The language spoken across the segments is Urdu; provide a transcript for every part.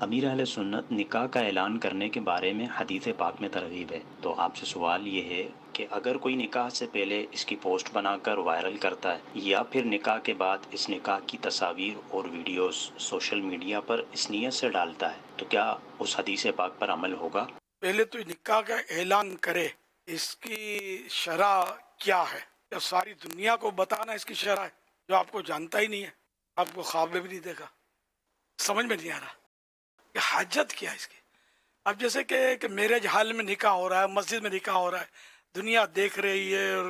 امیر اہل سنت نکاح کا اعلان کرنے کے بارے میں حدیث پاک میں ترغیب ہے، تو آپ سے سوال یہ ہے کہ اگر کوئی نکاح سے پہلے اس کی پوسٹ بنا کر وائرل کرتا ہے یا پھر نکاح کے بعد اس نکاح کی تصاویر اور ویڈیوز سوشل میڈیا پر اس نیت سے ڈالتا ہے تو کیا اس حدیث پاک پر عمل ہوگا؟ پہلے تو نکاح کا اعلان کرے، اس کی شرح کیا ہے؟ یا ساری دنیا کو بتانا اس کی شرح ہے جو آپ کو جانتا ہی نہیں ہے، آپ کو خواب میں بھی نہیں دیکھا؟ سمجھ میں نہیں آ رہا کہ حاجت کیا ہے اس کی۔ اب جیسے کہ میرج حال میں نکاح ہو رہا ہے، مسجد میں نکاح ہو رہا ہے، دنیا دیکھ رہی ہے اور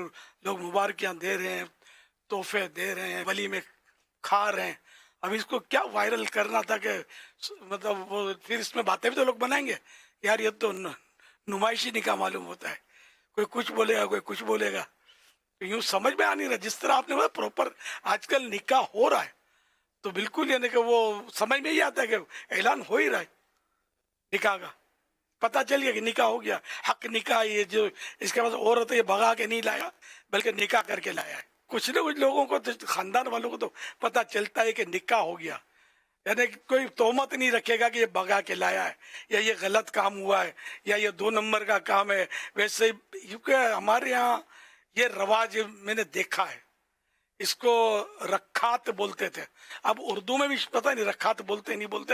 لوگ مبارکیاں دے رہے ہیں، تحفے دے رہے ہیں، ولی میں کھا رہے ہیں۔ اب اس کو کیا وائرل کرنا تھا کہ مطلب وہ پھر اس میں باتیں بھی تو لوگ بنائیں گے، یار یہ تو نمائشی نکاح معلوم ہوتا ہے، کوئی کچھ بولے گا کوئی کچھ بولے گا، تو یوں سمجھ میں آ نہیں رہا۔ جس طرح آپ نے بولا پراپر آج کل نکاح ہو رہا ہے تو بالکل یعنی کہ وہ سمجھ میں ہی آتا ہے کہ اعلان ہو ہی رہا ہے نکاح کا، پتہ چل گیا کہ نکاح ہو گیا، حق نکاح یہ جو اس کے بعد عورت یہ بھگا کے نہیں لایا بلکہ نکاح کر کے لایا ہے۔ کچھ نہ کچھ لوگوں کو تو خاندان والوں کو تو پتہ چلتا ہے کہ نکاح ہو گیا، یعنی کوئی تہمت نہیں رکھے گا کہ یہ بھگا کے لایا ہے یا یہ غلط کام ہوا ہے یا یہ 2 نمبر کا کام ہے۔ ویسے کیونکہ ہمارے ہاں یہ رواج میں نے دیکھا ہے، اس کو رکھات بولتے تھے۔ اب اردو میں بھی پتہ نہیں رکھات بولتے نہیں بولتے،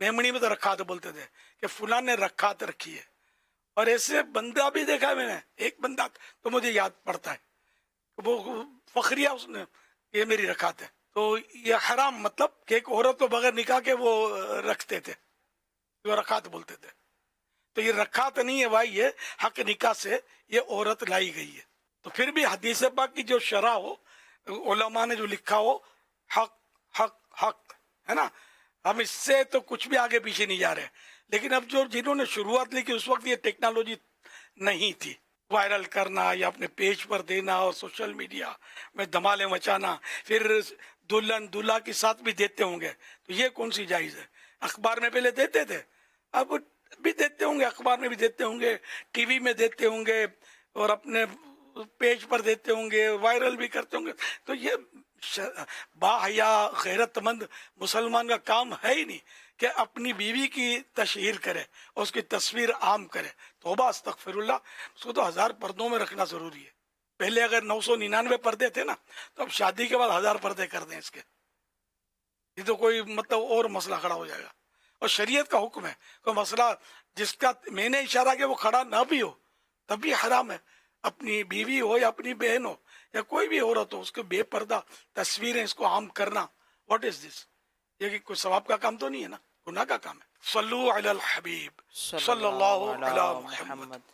میمنی میں تو رکھات بولتے تھے کہ فلاں نے رکھات رکھی ہے۔ اور ایسے بندہ بھی دیکھا ہے میں نے، ایک بندہ تو مجھے یاد پڑتا ہے، وہ فخریہ اس نے یہ میری رکھات ہے، تو یہ حرام مطلب کہ ایک عورت کو بغیر نکاح کے وہ رکھتے تھے، جو رکھات بولتے تھے۔ تو یہ رکھات نہیں ہے بھائی، یہ حق نکاح سے یہ عورت لائی گئی ہے۔ تو پھر بھی حدیث پاک کی جو شرح ہو، علماء نے جو لکھا ہو، حق حق حق ہے نا، ہم اس سے تو کچھ بھی آگے پیچھے نہیں جا رہے۔ لیکن اب جو جنہوں نے شروعات لی کہ اس وقت یہ ٹیکنالوجی نہیں تھی، وائرل کرنا یا اپنے پیج پر دینا اور سوشل میڈیا میں دھمالے مچانا، پھر دلہن دلہا کے ساتھ بھی دیتے ہوں گے، تو یہ کون سی جائز ہے؟ اخبار میں پہلے دیتے تھے، اب بھی دیتے ہوں گے، اخبار میں بھی دیتے ہوں گے، ٹی وی میں دیتے ہوں گے اور اپنے پیج پر دیتے ہوں گے، وائرل بھی کرتے ہوں گے۔ تو یہ با حیا غیرت مند مسلمان کا کام ہے ہی نہیں کہ اپنی بیوی کی تشہیر کرے اور اس کی تصویر عام کرے۔ توبہ استغفر اللہ، اس کو تو 1000 پردوں میں رکھنا ضروری ہے۔ پہلے اگر 999 پردے تھے نا، تو اب شادی کے بعد 1000 پردے کر دیں اس کے، یہ تو کوئی مطلب اور مسئلہ کھڑا ہو جائے گا۔ اور شریعت کا حکم ہے، کوئی مسئلہ جس کا میں نے اشارہ کیا وہ کھڑا نہ بھی ہو تب بھی حرام ہے۔ اپنی بیوی ہو یا اپنی بہن ہو یا کوئی بھی عورت ہو، اس کو بے پردہ تصویریں اس کو عام کرنا، واٹ از دس؟ یہ کوئی ثواب کا کام تو نہیں ہے نا، گناہ کا کام ہے۔ صلو علی الحبیب صلی صلی اللہ اللہ علی علی محمد۔ محمد۔